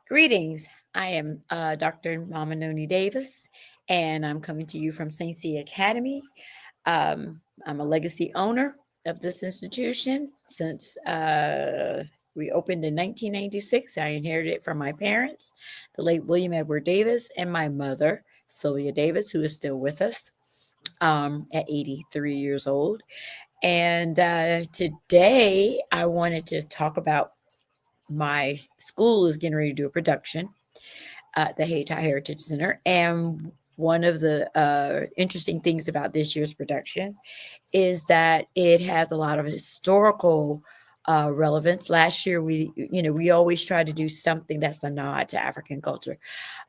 Greetings. I am Dr. Mama Noni Davis, and I'm coming to you from St. C Academy. I'm a legacy owner of this institution since we opened in 1996. I inherited it from my parents, the late William Edward Davis, and my mother, Sylvia Davis, who is still with us at 83 years old. And today I wanted to talk about my school is getting ready to do a production at the Hayti Heritage Center. And one of the interesting things about this year's production is that it has a lot of historical relevance. Last year, we always try to do something that's a nod to African culture.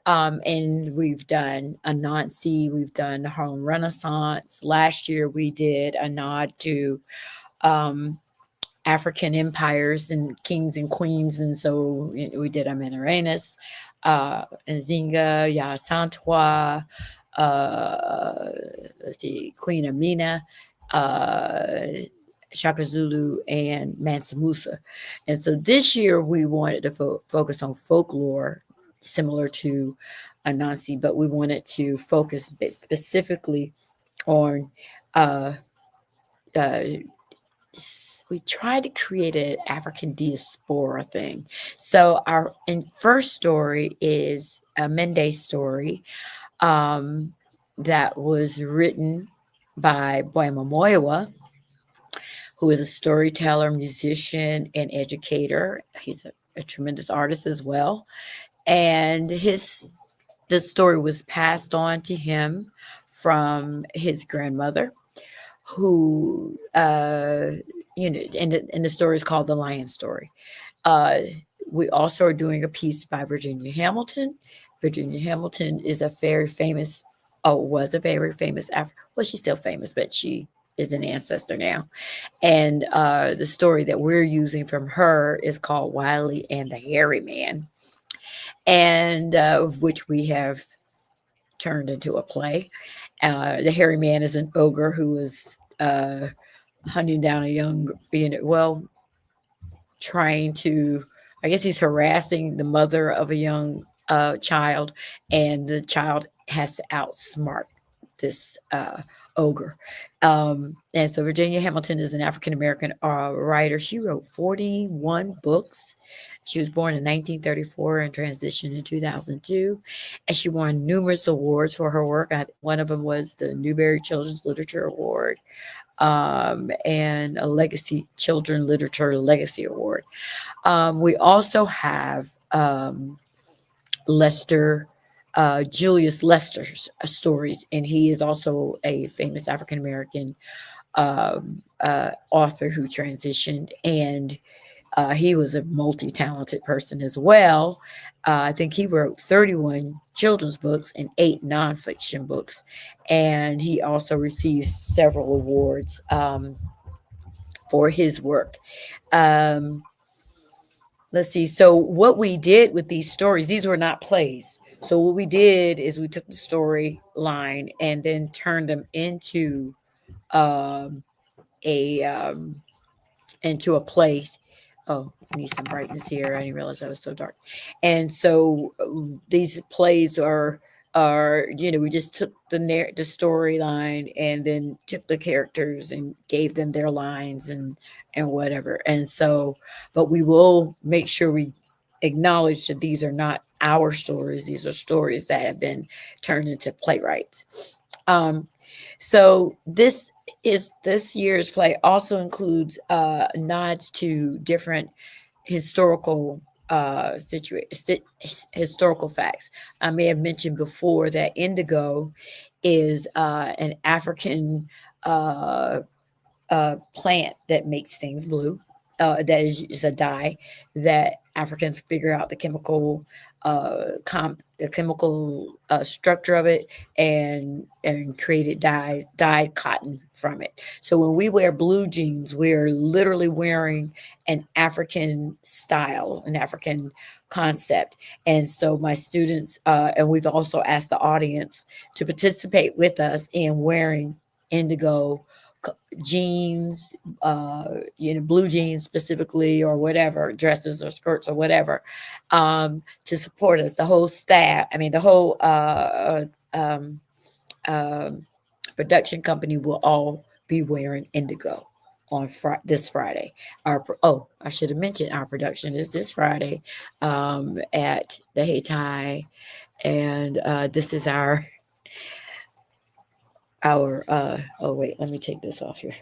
And we've done Anansi, we've done the Harlem Renaissance. Last year, we did a nod to um, African empires and kings and queens. And so we did Amenerenes, Nzinga, Yasantua, uh, let's see, Queen Amina, uh, Shaka Zulu, and Mansa Musa. And so this year we wanted to focus on folklore similar to Anansi, but we wanted to focus specifically on uh, uh, we tried to create an African diaspora thing. So our first story is a Mende story um, that was written by Boema Moyowa, who is a storyteller, musician, and educator. He's a tremendous artist as well. And the story was passed on to him from his grandmother, who and the story is called The Lion Story. Uh, we also are doing a piece by Virginia Hamilton. Virginia Hamilton is a very famous, was a very famous well, she's still famous, but she is an ancestor now. And the story that we're using from her is called Wiley and the Hairy Man, and which we have turned into a play. The Hairy Man is an ogre who is hunting down a young, trying to, I guess he's harassing the mother of a young child, and the child has to outsmart this ogre. And so Virginia Hamilton is an African American writer. She wrote 41 books. She was born in 1934 and transitioned in 2002. And she won numerous awards for her work. One of them was the Newbery Children's Literature Award, and a Legacy Children Literature Legacy Award. We also have Lester, Julius Lester's stories, and he is also a famous African American author who transitioned, and he was a multi-talented person as well. I think he wrote 31 children's books and 8 nonfiction books, and he also received several awards for his work. Um, let's see. So what we did with these stories, these were not plays. So what we did is we took the storyline and then turned them um, a into a place. Oh, I need some brightness here. I didn't realize that was so dark. And so these plays are we just took the storyline and then took the characters and gave them their lines and whatever. And so, but we will make sure we acknowledge that these are not our stories. These are stories that have been turned into playwrights. Um, so this year's play also includes nods to different historical historical facts. I may have mentioned before that indigo is an African plant that makes things blue. That is a dye that Africans figure out the chemical structure of it, and created dyed cotton from it. So when we wear blue jeans, we're literally wearing an African style, an African concept. And so my students, and we've also asked the audience to participate with us in wearing indigo jeans, blue jeans specifically, or whatever, dresses or skirts or whatever, to support us. The whole staff, I mean, the whole um, production company will all be wearing indigo on this Friday. I should have mentioned our production is this Friday at the Hayti, and this is our. Oh wait, let me take this off here.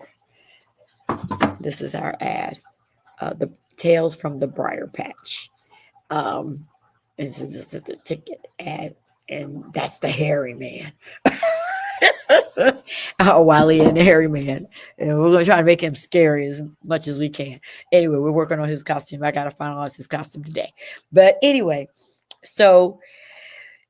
This is our ad. The Tales from the Briar Patch. Um, and so this is the ticket ad, and that's the hairy man. Wally and the hairy man. And we're gonna try to make him scary as much as we can. Anyway, we're working on his costume. I gotta finalize his costume today. But anyway, so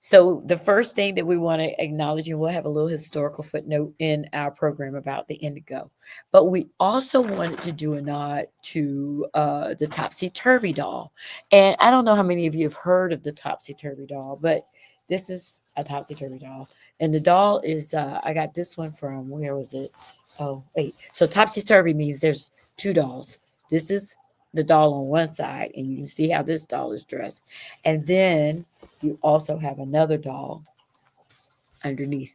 so the first thing that we want to acknowledge, and we'll have a little historical footnote in our program about the indigo, but we also wanted to do a nod to the Topsy Turvy doll. And I don't know how many of you have heard of the Topsy Turvy doll, but this is a Topsy Turvy doll. And the doll is, I got this one from, where was it? Oh, wait. So Topsy Turvy means there's two dolls. This is the doll on one side, and you can see how this doll is dressed. And then you also have another doll underneath.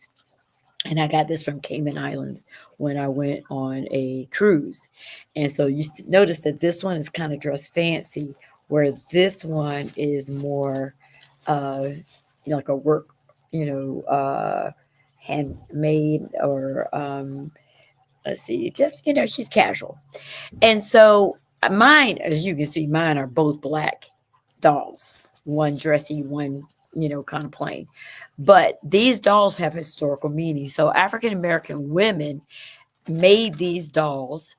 And I got this from Cayman Islands when I went on a cruise. And so you notice that this one is kind of dressed fancy, where this one is more like a work, handmade, or let's see, just, she's casual. And so mine, as you can see, mine are both black dolls, one dressy, one, kind of plain. But these dolls have historical meaning. So African American women made these dolls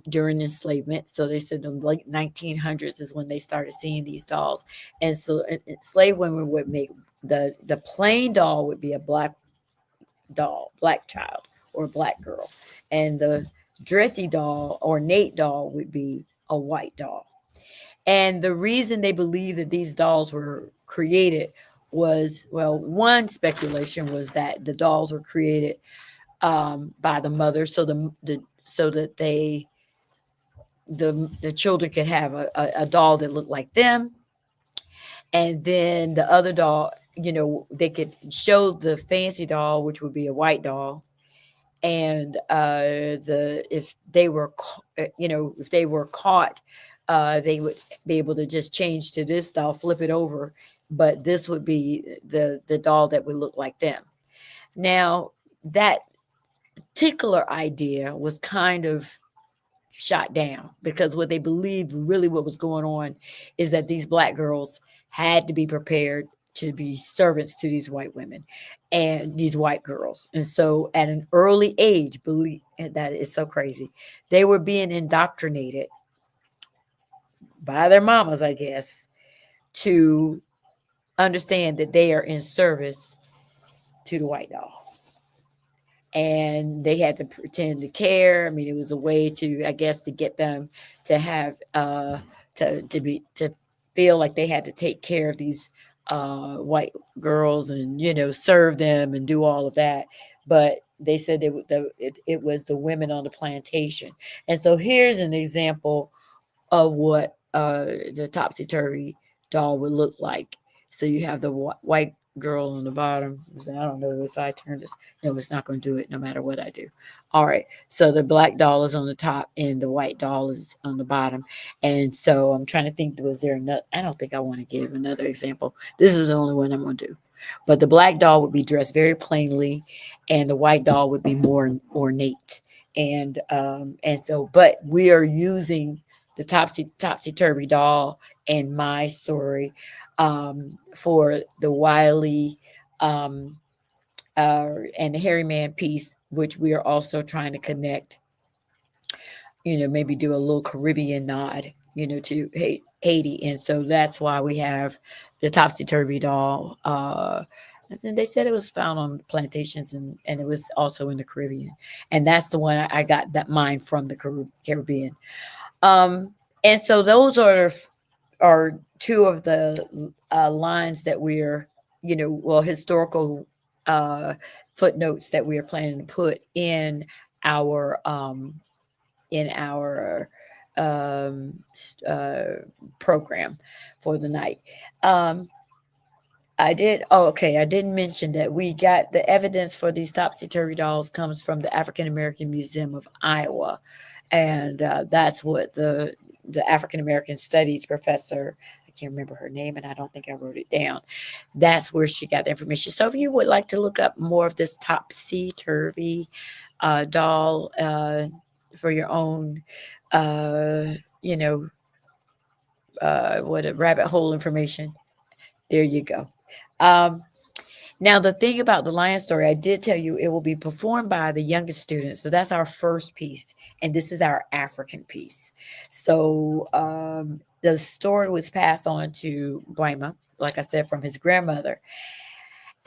during enslavement. So they said the late 1900s is when they started seeing these dolls. And so enslaved women would make the plain doll would be a black doll, black child, or black girl. And the dressy doll, ornate doll, would be a white doll. And the reason they believe that these dolls were created was, well, one speculation was that the dolls were created by the mother, so so that the children could have a doll that looked like them, and then the other doll, they could show the fancy doll, which would be a white doll, and if they were if they were caught, they would be able to just change to this doll, flip it over, but this would be the doll that would look like them. Now, that particular idea was kind of shot down, because what they believed, really what was going on, is that these black girls had to be prepared to be servants to these white women and these white girls. And so at an early age, believe, and that is so crazy, they were being indoctrinated by their mamas, I guess, to understand that they are in service to the white doll. And they had to pretend to care. I mean, it was a way to, I guess, to get them to have to feel like they had to take care of these white girls, and serve them and do all of that. But they said it was the women on the plantation. And so here's an example of what the Topsy Turvy doll would look like. So you have the white girl on the bottom. I don't know if I turn this. No, it's not going to do it no matter what I do. All right. So the black doll is on the top and the white doll is on the bottom. And so I'm trying to think, was there another? I don't think I want to give another example. This is the only one I'm going to do. But the black doll would be dressed very plainly, and the white doll would be more ornate. And so, but we are using the Topsy Turvy doll and my story for the Wiley and the Hairy Man piece, which we are also trying to connect, maybe do a little Caribbean nod, to Haiti. And so that's why we have the Topsy Turvy doll. And they said it was found on plantations, and it was also in the Caribbean. And that's the one I got that mine from the Caribbean. And so those are two of the lines that we're, historical footnotes that we are planning to put in our in our um, program for the night. Um, I did. Oh, okay. I didn't mention that we got the evidence for these topsy turvy dolls comes from the African American Museum of Iowa, and that's what the African American Studies professor. I can't remember her name, and I don't think I wrote it down. That's where she got the information. So, if you would like to look up more of this topsy turvy doll for your own, uh, you know, what a rabbit hole information, there you go. Um, Now, the thing about the lion story, I did tell you it will be performed by the youngest students. So that's our first piece. And this is our African piece. So the story was passed on to Blaima, like I said, from his grandmother.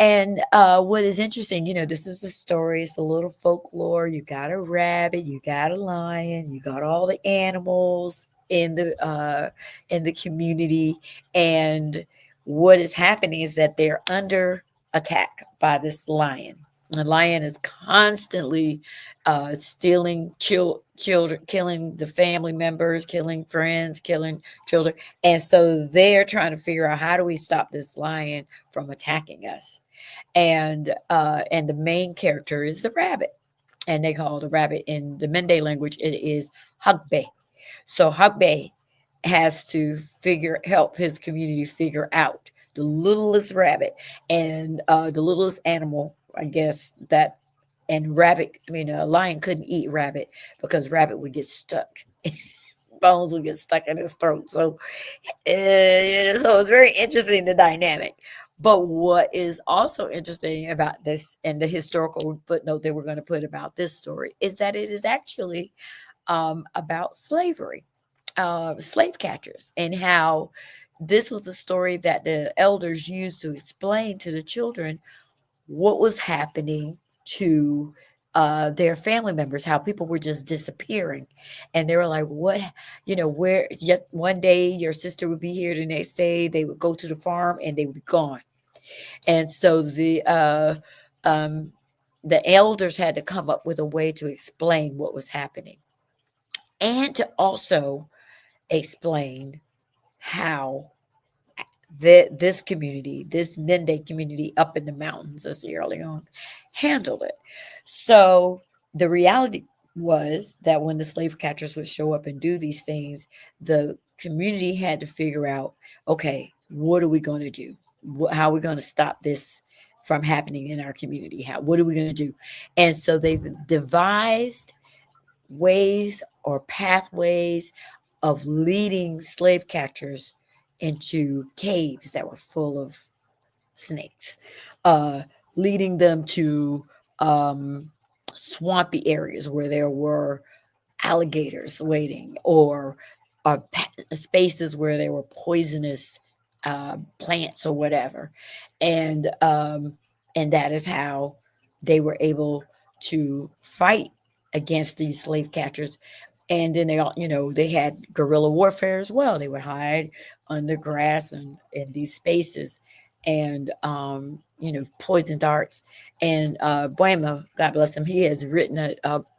And what is interesting, this is a story, it's a little folklore. You got a rabbit, you got a lion, you got all the animals in the community. And what is happening is that they're under attack by this lion. The lion is constantly stealing children, killing the family members, killing friends, killing children. And so they're trying to figure out, how do we stop this lion from attacking us? And the main character is the rabbit, and they call the rabbit in the Mende language, it is Hagbe. So Hagbe has to help his community figure out the littlest rabbit and the littlest animal, I guess, that. And rabbit, I mean, a lion couldn't eat rabbit because rabbit would get stuck. Bones would get stuck in his throat. So it's very interesting, the dynamic. But what is also interesting about this, and the historical footnote that we're going to put about this story, is that it is actually about slavery, slave catchers, and how this was a story that the elders used to explain to the children what was happening to their family members, how people were just disappearing. And they were like, what, where, yet one day your sister would be here, the next day they would go to the farm and they would be gone. And so um, the elders had to come up with a way to explain what was happening, and to also explain how this community, this Mende community up in the mountains of Sierra Leone, handled it. So the reality was that when the slave catchers would show up and do these things, the community had to figure out, okay, what are we going to do? How are we going to stop this from happening in our community? What are we going to do? And so they've devised ways or pathways of leading slave catchers into caves that were full of snakes, uh, leading them to swampy areas where there were alligators waiting, or spaces where there were poisonous plants or whatever, and um, and that is how they were able to fight against these slave catchers. And then they had guerrilla warfare as well. They would hide under grass and in these spaces, and poison darts. And Buema, God bless him, he has written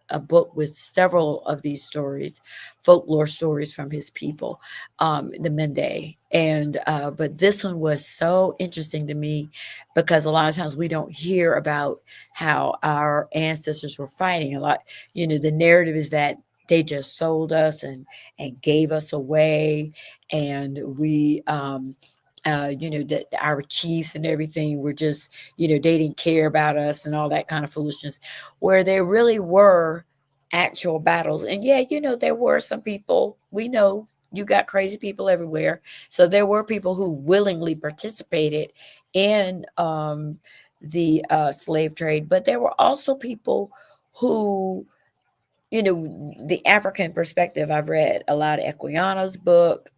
a book with several of these stories, folklore stories from his people, the Mende. And but this one was so interesting to me, because a lot of times we don't hear about how our ancestors were fighting. A lot, the narrative is that they just sold us and gave us away, and we that our chiefs and everything were just, they didn't care about us and all that kind of foolishness, where there really were actual battles. And yeah, there were some people, we know, you got crazy people everywhere. So there were people who willingly participated in the slave trade, but there were also people who, the African perspective. I've read a lot of Equiana's book,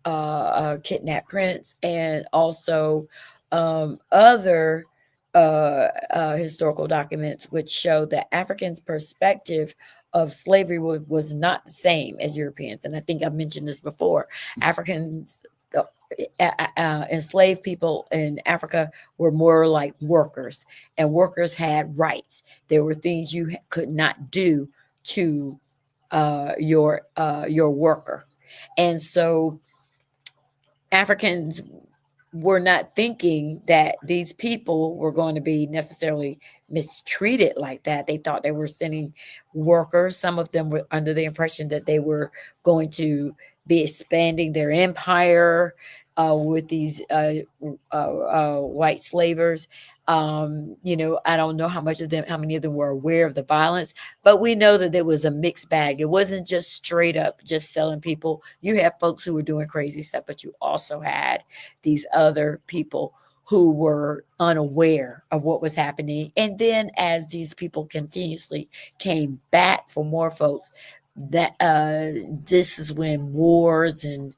Kidnapped Prince, and also other historical documents, which show that Africans' perspective of slavery was not the same as Europeans. And I think I've mentioned this before. Africans, enslaved people in Africa were more like workers, and workers had rights. There were things you could not do to your worker. And so Africans were not thinking that these people were going to be necessarily mistreated like that. They thought they were sending workers. Some of them were under the impression that they were going to be expanding their empire with these white slavers. I don't know how many of them were aware of the violence, but we know that there was a mixed bag. It wasn't just straight up just selling people. You had folks who were doing crazy stuff, but you also had these other people who were unaware of what was happening. And then as these people continuously came back for more folks, that this is when wars and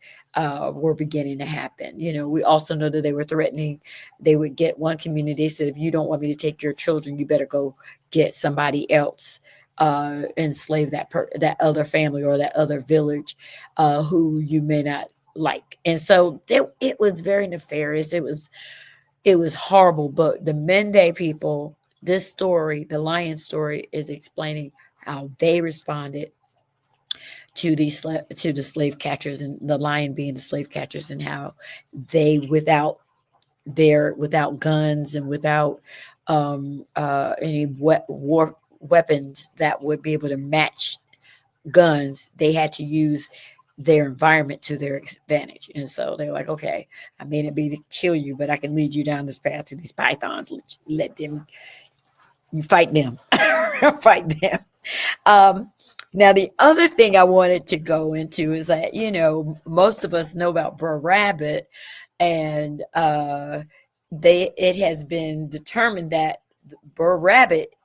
were beginning to happen. We also know that they were threatening. They would get one community said, if you don't want me to take your children, you better go get somebody else, enslave that other family or that other village who you may not like. And so it was very nefarious. It was horrible. But the Mende people, this story, the lion story, is explaining how they responded to the slave catchers, and the lion being the slave catchers, and how they without guns and without any war weapons that would be able to match guns, they had to use their environment to their advantage. And so they're like, okay, I may not be to kill you, but I can lead you down this path to these pythons. Let them, you fight them, fight them. Um, Now, the other thing I wanted to go into is that, most of us know about Brer Rabbit, and it has been determined that Brer Rabbit,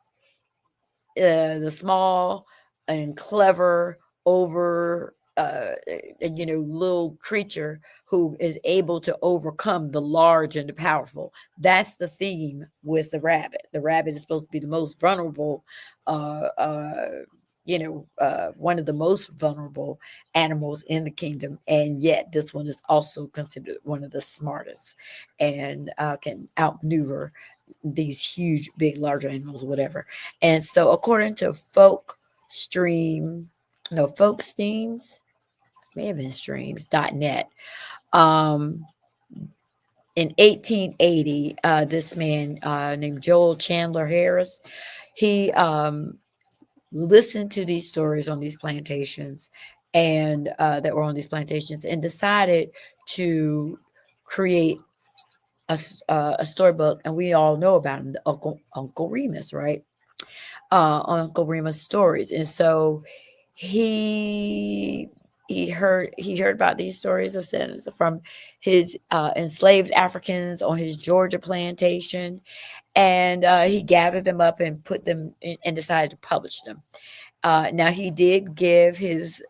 the small and clever over little creature who is able to overcome the large and the powerful. That's the theme with the rabbit. The rabbit is supposed to be the most vulnerable, uh uh one of the most vulnerable animals in the kingdom, and yet this one is also considered one of the smartest, and can outmaneuver these huge, big, larger animals, whatever. And so, according to Folk Steams, may have been streams.net, um, in 1880, this man named Joel Chandler Harris, he listened to these stories on these plantations, and that were on these plantations, and decided to create a storybook. And we all know about him, the Uncle Remus, right? Uncle Remus stories. And so he he heard about these stories of sinners from his enslaved Africans on his Georgia plantation, and he gathered them up and put them in, and decided to publish them. Now he did give his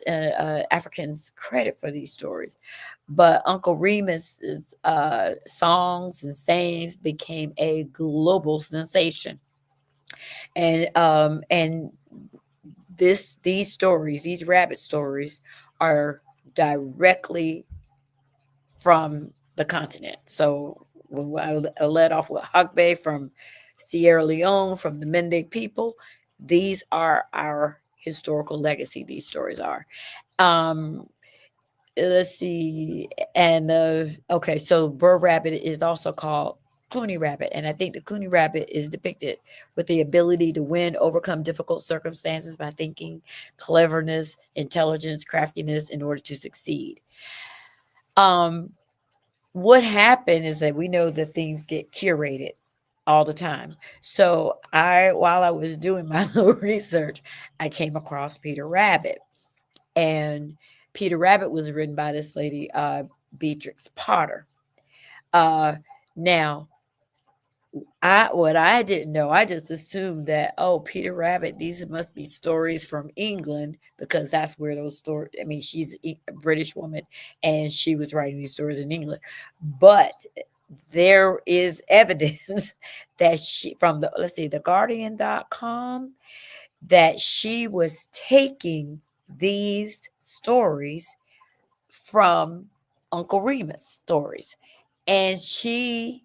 Africans credit for these stories, but Uncle Remus's songs and sayings became a global sensation, and these rabbit stories, are directly from the continent. So when I led off with Hagbe from Sierra Leone, from the Mende people, these are our historical legacy. These stories are. Um, let's see. And okay, so Burr Rabbit is also called Clooney Rabbit. And I think the Clooney Rabbit is depicted with the ability to win, overcome difficult circumstances by thinking, cleverness, intelligence, craftiness in order to succeed. Um, what happened is that we know that things get curated all the time. So while I was doing my little research, I came across Peter Rabbit, and Peter Rabbit was written by this lady, Beatrix Potter. Uh, Now, what I didn't know, I just assumed that, oh, Peter Rabbit, these must be stories from England, because that's where those stories. I mean, she's a British woman, and she was writing these stories in England. But there is evidence that she, from the, let's see, theguardian.com, that she was taking these stories from Uncle Remus stories, and she,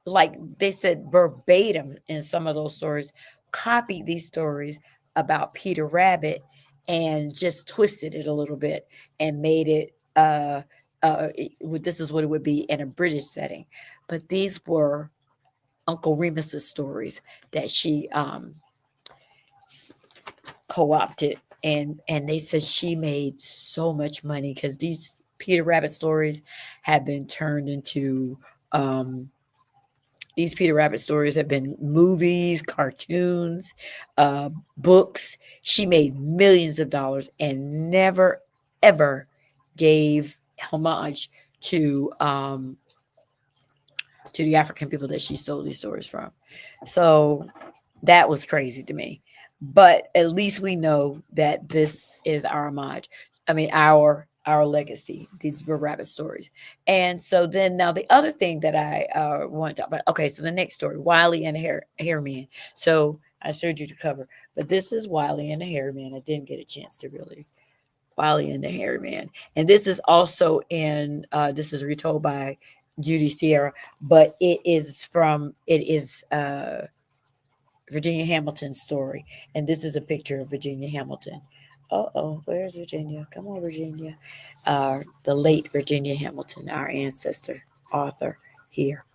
like they said, verbatim in some of those stories, copied these stories, about Peter Rabbit and just twisted it a little bit and made it this is what it would be in a British setting. But these were Uncle Remus's stories that she co-opted, and they said she made so much money because these Peter Rabbit stories have been turned into um these Peter Rabbit stories have been movies, cartoons, uh, books. She made millions of dollars and never, ever gave homage to um, to the African people that she stole these stories from. So that was crazy to me. But at least we know that this is our homage. I mean, our legacy. These were rabbit stories. And so then now the other thing that I want to talk about. Okay, so the next story, Wiley and the Hair Man. So I showed you the cover, but this is Wiley and the Hair Man. I didn't get a chance to really Wiley and the Hairy Man. And this is also in this is retold by Judy Sierra, but it is Virginia Hamilton's story. And this is a picture of Virginia Hamilton. Oh, where's Virginia? Come on, Virginia. The late Virginia Hamilton, our ancestor, author here.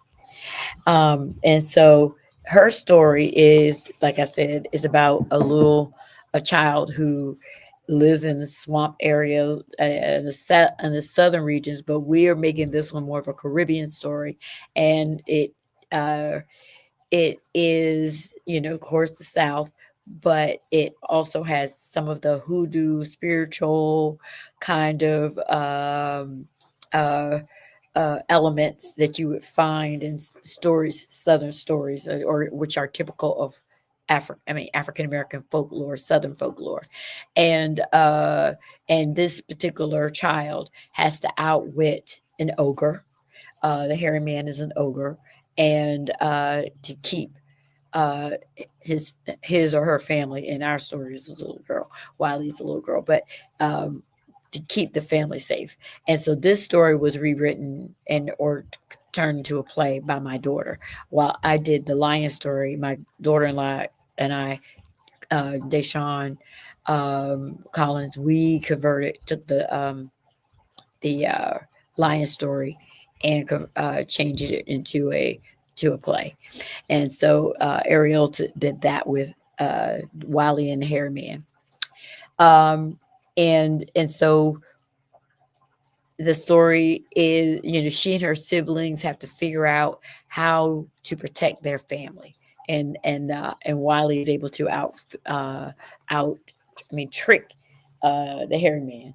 And so her story is, like I said, is about a child who lives in the swamp area in the southern regions, but we are making this one more of a Caribbean story, and uh, it is, of course, the South, but it also has some of the hoodoo, spiritual kind of uh, elements that you would find in stories, Southern stories, or which are typical of African American folklore, Southern folklore, and this particular child has to outwit an ogre. The hairy man is an ogre, and to keep uh, his or her family. In our story, is a little girl. Wiley's a little girl, but um, to keep the family safe. And so this story was rewritten and or turned into a play by my daughter. While I did the lion story, my daughter-in-law and I, Deshawn Collins, we took the lion story and changed it into a play. And so Ariel did that with Wiley and the Hairy Man. Um, and so the story is, she and her siblings have to figure out how to protect their family, and Wiley is able to out trick the hairy man,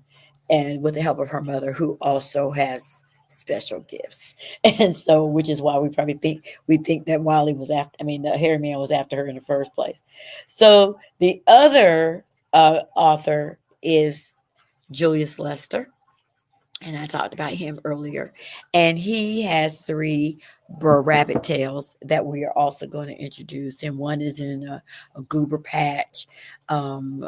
and with the help of her mother, who also has special gifts. And so, which is why we think that Wiley was after, the hairy man was after her in the first place. So the other author is Julius Lester, and I talked about him earlier. And he has three Burr Rabbit tales that we are also going to introduce. And one is in a goober patch, and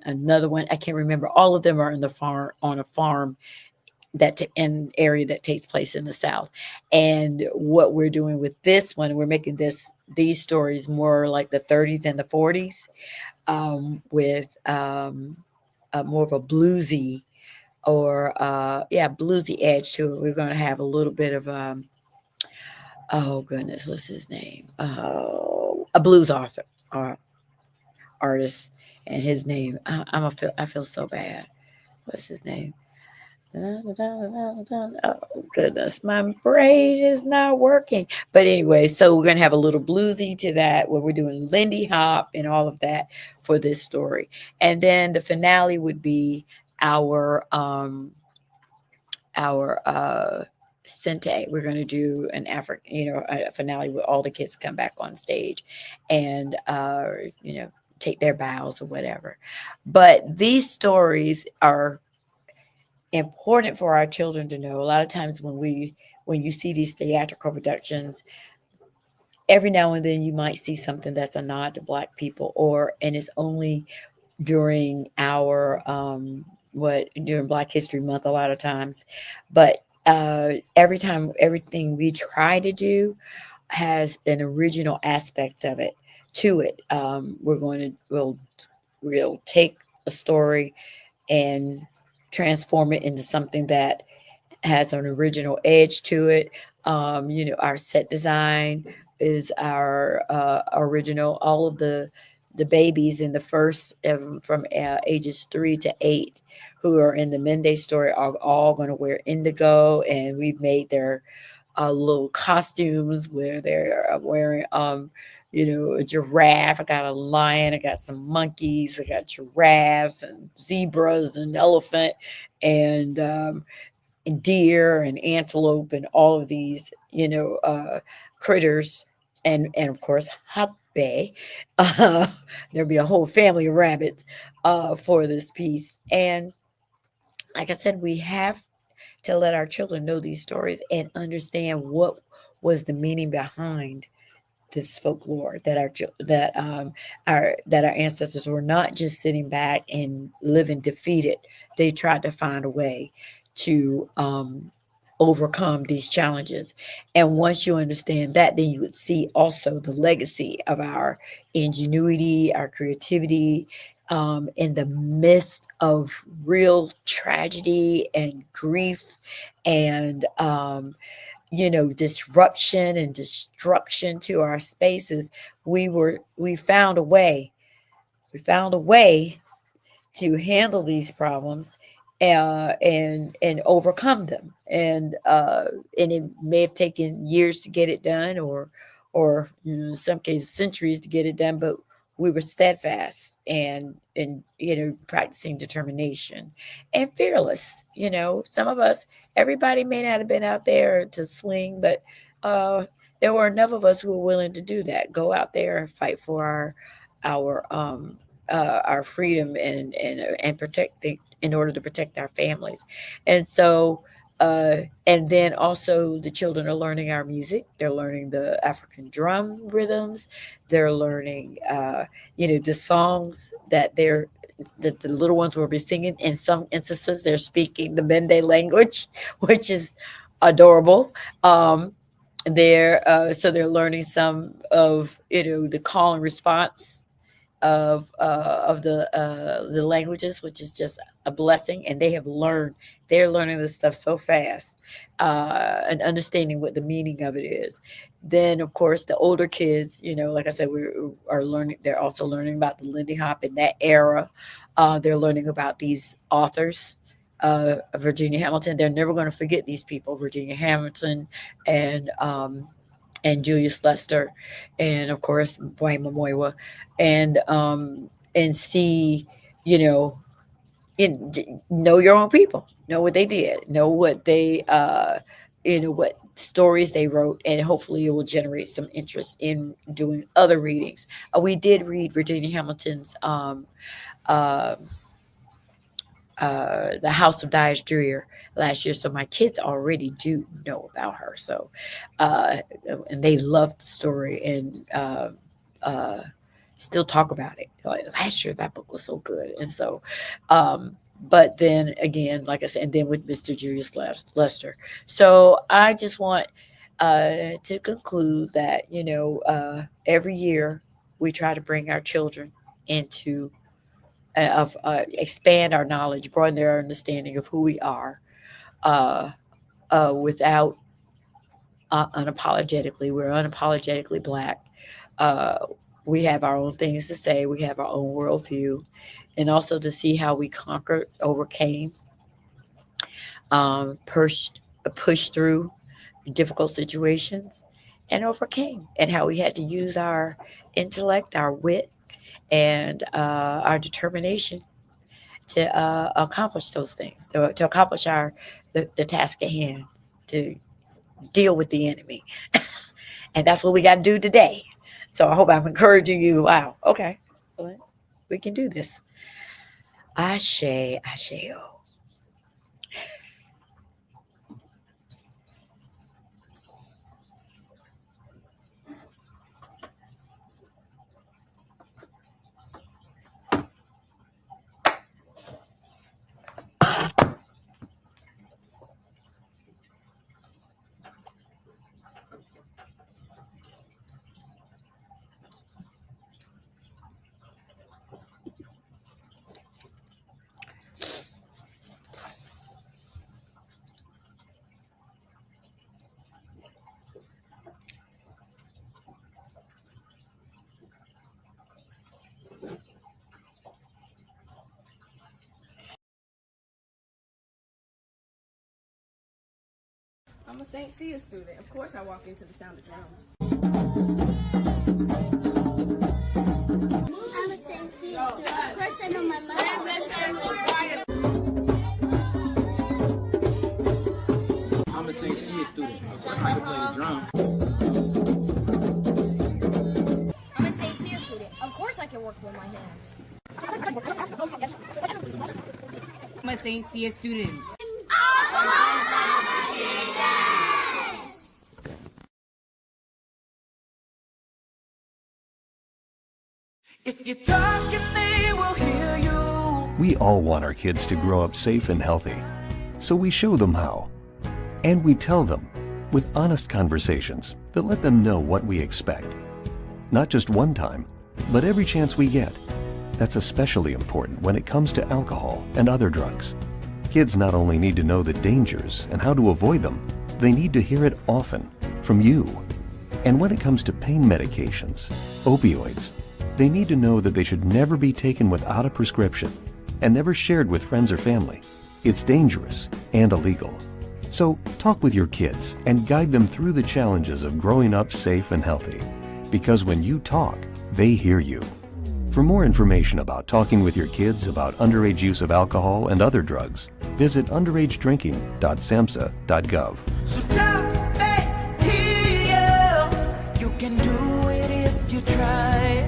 another one I can't remember. All of them are in the farm on a farm an area that takes place in the South. And what we're doing with this one, we're making these stories more like the 30s and the 40s, with more of a bluesy bluesy edge to it. We're going to have a little bit of oh goodness, what's his name? Oh, a blues author or artist, and his name. I feel so bad. What's his name? Oh goodness, my brain is not working. But anyway, so we're gonna have a little bluesy to that, where we're doing Lindy Hop and all of that for this story, and then the finale would be our Sente. We're going to do an a finale where all the kids come back on stage and take their bows or whatever. But these stories are important for our children to know. A lot of times when you see these theatrical productions, every now and then you might see something that's a nod to Black people, and it's only during during Black History Month a lot of times. But everything we try to do has an original aspect of it to it. We'll take a story and transform it into something that has an original edge to it. Our set design is our original. All of the babies in the first from ages 3 to 8 who are in the Mende story are all going to wear indigo, and we've made their little costumes where they're wearing a giraffe. I got a lion, I got some monkeys, I got giraffes and zebras and elephant and deer and antelope and all of these critters, and of course hubby. uh, there'll be a whole family of rabbits for this piece. And like I said, we have to let our children know these stories and understand what was the meaning behind this folklore, that our ancestors were not just sitting back and living defeated. They tried to find a way to overcome these challenges. And once you understand that, then you would see also the legacy of our ingenuity, our creativity, in the midst of real tragedy and grief and disruption and destruction to our spaces. We found a way. We found a way to handle these problems and overcome them. And it may have taken years to get it done, or in some cases centuries to get it done, but we were steadfast and practicing determination and fearless. Some of us, everybody may not have been out there to swing, but uh, there were enough of us who were willing to do that. Go out there and fight for our freedom and protecting in order to protect our families. And so and then also the children are learning our music. They're learning the African drum rhythms. They're learning the songs that the little ones will be singing. In some instances they're speaking the Mende language, which is adorable. They're learning some of the call and response of the languages, which is just a blessing. And they're learning this stuff so fast, and understanding what the meaning of it is. Then, of course, the older kids, like I said, we are learning. They're also learning about the Lindy Hop in that era. They're learning about these authors. Virginia Hamilton. They're never going to forget these people, Virginia Hamilton and Julius Lester, and of course Moiwa, and see, you know, know your own people, know what they did, know what what stories they wrote, and hopefully it will generate some interest in doing other readings. We did read Virginia Hamilton's uh, The House of Dyers Dreer last year, so my kids already do know about her. So, uh, and they loved the story and uh, still talk about it. Like last year, that book was so good, and so. But then again, like I said, and then with Mr. Julius Lester. So I just want to conclude that every year we try to bring our children into of expand our knowledge, broaden their understanding of who we are, uh, without unapologetically. We're unapologetically Black. Uh, we have our own things to say. We have our own worldview, and also to see how we conquered, overcame, pushed, pushed through difficult situations, and overcame, and how we had to use our intellect, our wit, and our determination to accomplish those things, to accomplish the task at hand, to deal with the enemy. And that's what we got to do today. So I hope I'm encouraging you. Wow. Okay. Well, we can do this. Ashe, Asheo. I'm a St. Cia student. Of course I walk into the sound of drums. I'm a St. Cia student. Of course I know my mother. I'm a St. Cia student. Of course I can play the drum. I'm a St. Cia student. Of course I can work with my hands. I'm a St. Cia student. If you're talking, they will hear you. We all want our kids to grow up safe and healthy, so we show them how. And we tell them with honest conversations that let them know what we expect. Not just one time, but every chance we get. That's especially important when it comes to alcohol and other drugs. Kids not only need to know the dangers and how to avoid them, they need to hear it often from you. And when it comes to pain medications, opioids, they need to know that they should never be taken without a prescription and never shared with friends or family. It's dangerous and illegal. So talk with your kids and guide them through the challenges of growing up safe and healthy. Because when you talk, they hear you. For more information about talking with your kids about underage use of alcohol and other drugs, visit underagedrinking.samhsa.gov. So talk, they hear you. You can do it if you try.